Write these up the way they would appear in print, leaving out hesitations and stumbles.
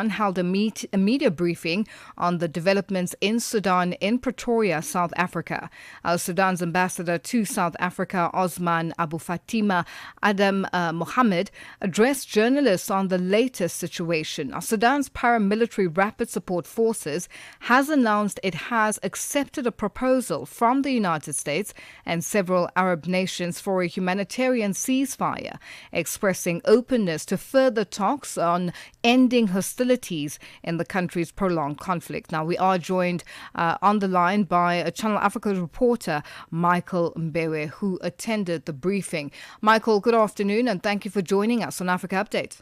held a media briefing on the developments in Sudan in Pretoria, South Africa. Sudan's ambassador to South Africa, Osman Abufatima Adam Mohammed, addressed journalists on the latest situation. Sudan's paramilitary rapid support forces has announced it has accepted a proposal from the United States and several Arab nations for a humanitarian ceasefire, expressing openness to further talks on ending hostilities in the country's prolonged conflict. Now, we are joined on the line by a Channel Africa reporter, Michael Mbewe, who attended the briefing. Michael, good afternoon, and thank you for joining us on Africa Update.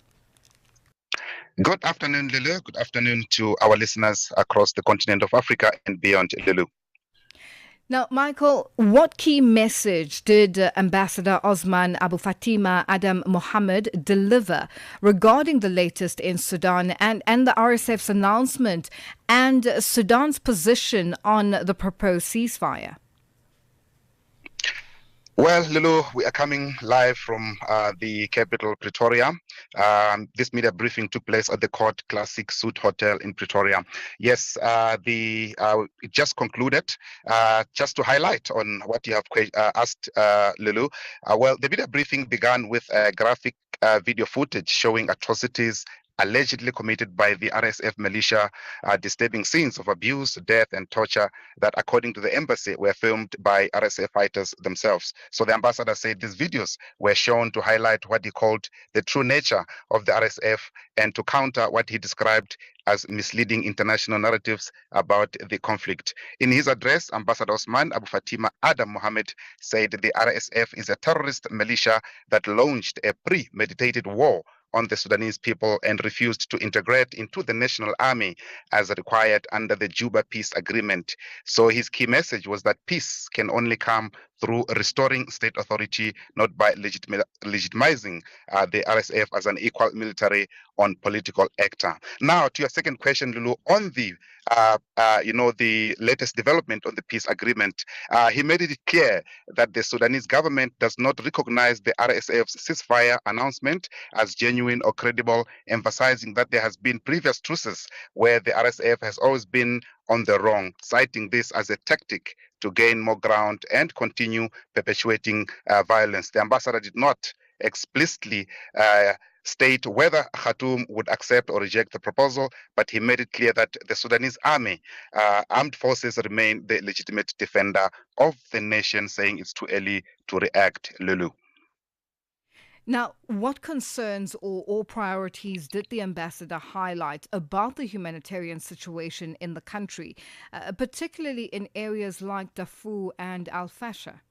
Good afternoon, Lulu. Good afternoon to our listeners across the continent of Africa and beyond, Lulu. Now, Michael, what key message did Ambassador Osman Abufatima Adam Mohammed deliver regarding the latest in Sudan and the RSF's announcement and Sudan's position on the proposed ceasefire? Well, Lulu, we are coming live from the capital, Pretoria. This media briefing took place at the Court Classic Suite Hotel in Pretoria. Yes, it just concluded. Just to highlight on what you have asked, Lulu, well, the media briefing began with graphic video footage showing atrocities allegedly committed by the RSF militia, disturbing scenes of abuse, death, and torture that, according to the embassy, were filmed by RSF fighters themselves. So the ambassador said these videos were shown to highlight what he called the true nature of the RSF and to counter what he described as misleading international narratives about the conflict. In his address, Ambassador Osman Abufatima Adam Mohammed said the RSF is a terrorist militia that launched a premeditated war on the Sudanese people and refused to integrate into the national army as required under the Juba Peace Agreement. So his key message was that peace can only come through restoring state authority, not by legitimizing the RSF as an equal military or political actor. Now, to your second question, Lulu, on the the latest development on the peace agreement, he made it clear that the Sudanese government does not recognize the RSF's ceasefire announcement as genuine or credible, emphasizing that there has been previous truces where the RSF has always been on the wrong, citing this as a tactic to gain more ground and continue perpetuating violence. The ambassador did not explicitly state whether Khartoum would accept or reject the proposal, but he made it clear that the Sudanese armed forces remain the legitimate defender of the nation, saying it's too early to react, Lulu. Now, what concerns or priorities did the ambassador highlight about the humanitarian situation in the country, particularly in areas like Darfur and Al-Fasher?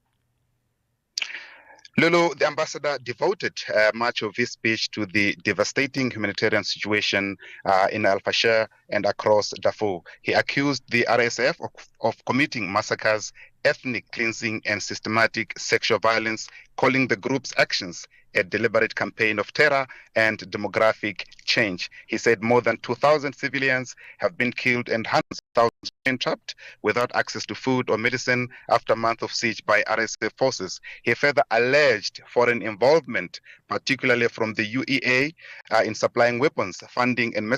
Lulu, the ambassador devoted much of his speech to the devastating humanitarian situation in Al-Fasher and across Darfur. He accused the RSF of committing massacres, ethnic cleansing, and systematic sexual violence, calling the group's actions a deliberate campaign of terror and demographic change. He said more than 2,000 civilians have been killed and hundreds of thousands been trapped without access to food or medicine after a month of siege by RSF forces. He further alleged foreign involvement, particularly from the UEA, in supplying weapons, funding, and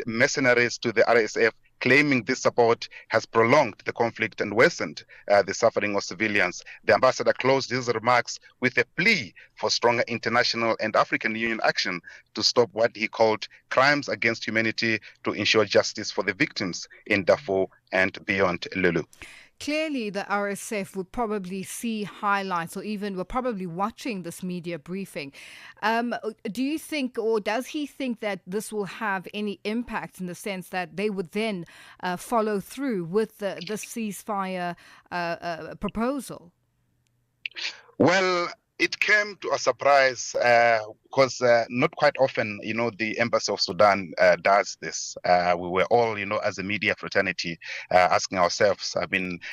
mercenaries to the RSF, claiming this support has prolonged the conflict and worsened the suffering of civilians. The ambassador closed his remarks with a plea for stronger international and African Union action to stop what he called crimes against humanity, to ensure justice for the victims in Darfur and beyond, Lulu. Clearly, the RSF would probably see highlights or even were probably watching this media briefing. Do you think, or does he think that this will have any impact in the sense that they would then follow through with the ceasefire proposal? Well, it came to a surprise because not quite often, the Embassy of Sudan does this. We were all, as a media fraternity, asking ourselves,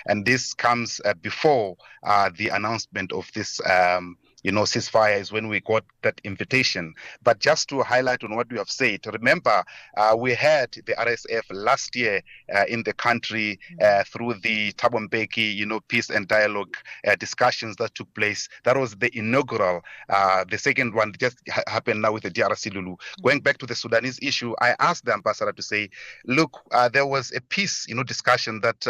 and this comes before the announcement of this ceasefire is when we got that invitation. But just to highlight on what you have said, remember, we had the RSF last year in the country through the Thabo Mbeki, peace and dialogue discussions that took place. That was the inaugural. The second one just happened now with the DRC, Lulu. Going back to the Sudanese issue, I asked the ambassador to say, look, there was a peace, discussion that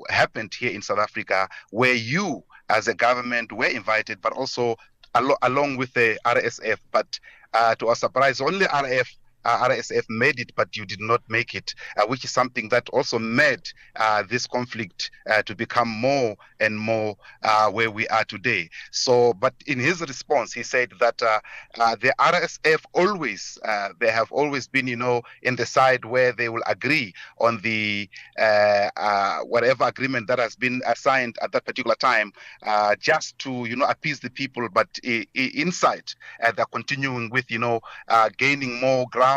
happened here in South Africa where you, as a government, were invited, but also along with the RSF. But to our surprise, only RSF made it, but you did not make it, which is something that also made this conflict to become more and more where we are today. So, but in his response, he said that the RSF always, they have always been, in the side where they will agree on the whatever agreement that has been signed at that particular time, just to, appease the people. But inside, they're continuing with, gaining more ground.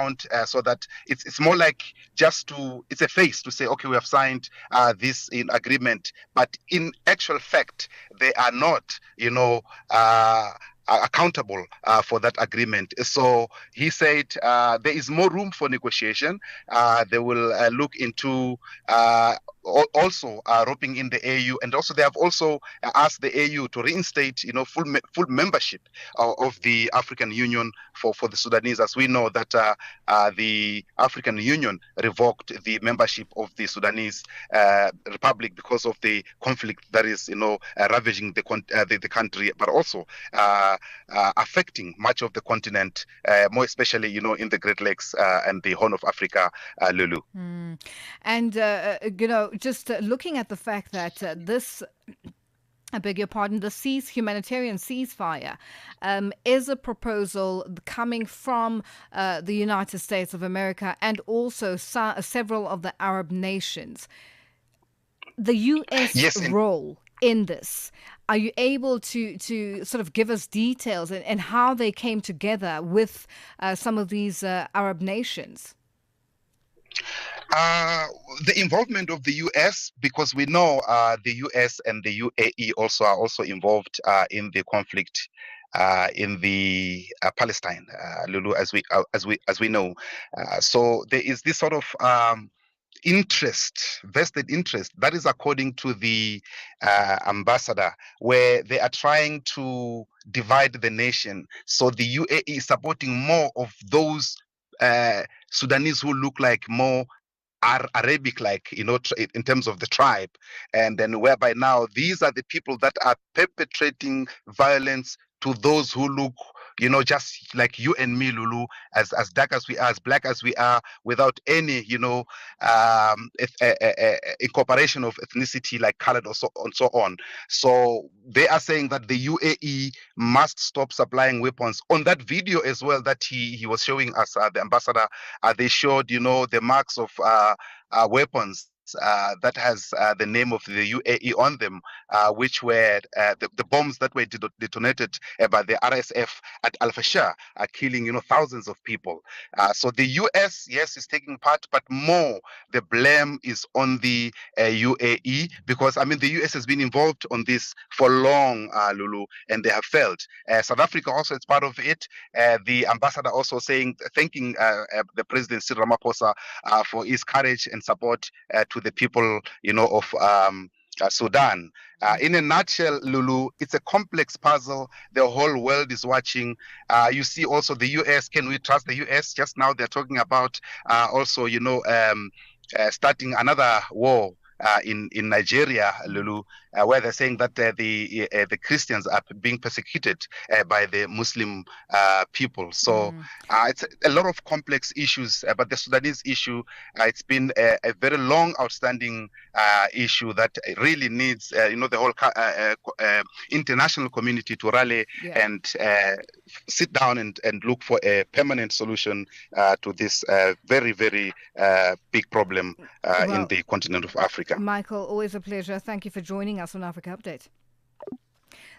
So that it's more like it's a face to say, okay, we have signed this in agreement, but in actual fact, they are not, accountable for that agreement. So he said there is more room for negotiation. They will look into also roping in the AU, and also they have also asked the AU to reinstate, full membership of the African Union for the Sudanese, as we know that the African Union revoked the membership of the Sudanese Republic because of the conflict that is, ravaging the country, but also affecting much of the continent, more especially, in the Great Lakes and the Horn of Africa, Lulu. And, just looking at the fact that this, I beg your pardon, the humanitarian ceasefire is a proposal coming from the United States of America and also several of the Arab nations. The U.S. role in this, are you able to sort of give us details and how they came together with some of these Arab nations? The involvement of the U.S., because we know the U.S. and the UAE are also involved in the conflict in the Palestine, Lulu, as we know. So there is this sort of vested interest, that is according to the ambassador, where they are trying to divide the nation. So the UAE is supporting more of those Sudanese who look like more Arabic, like, in terms of the tribe, and then whereby now these are the people that are perpetrating violence to those who look, just like you and me, Lulu, as dark as we are, as black as we are, without any, incorporation of ethnicity like color and so on. So they are saying that the UAE must stop supplying weapons. On that video as well that he was showing us, the ambassador, they showed, the marks of weapons that has the name of the UAE on them, which were the bombs that were detonated by the RSF at Al-Fashar, killing thousands of people. So the US, yes, is taking part, but more the blame is on the UAE, because the US has been involved on this for long, Lulu, and they have failed. South Africa also is part of it. The ambassador also thanking the President Cyril Ramaphosa for his courage and support to the people, of Sudan. In a nutshell, Lulu, it's a complex puzzle. The whole world is watching. You see also the US. Can we trust the US? Just now they're talking about also, starting another war in Nigeria, Lulu, where they're saying that the Christians are being persecuted by the Muslim people. So it's a lot of complex issues, but the Sudanese issue, it's been a very long, outstanding issue that really needs, the whole international community to rally and sit down and look for a permanent solution to this very, very big problem in the continent of Africa. Michael, always a pleasure. Thank you for joining us on Africa Update.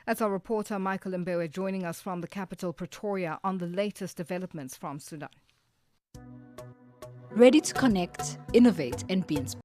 That's our reporter, Michael Mbewe, joining us from the capital, Pretoria, on the latest developments from Sudan. Ready to connect, innovate, and be inspired.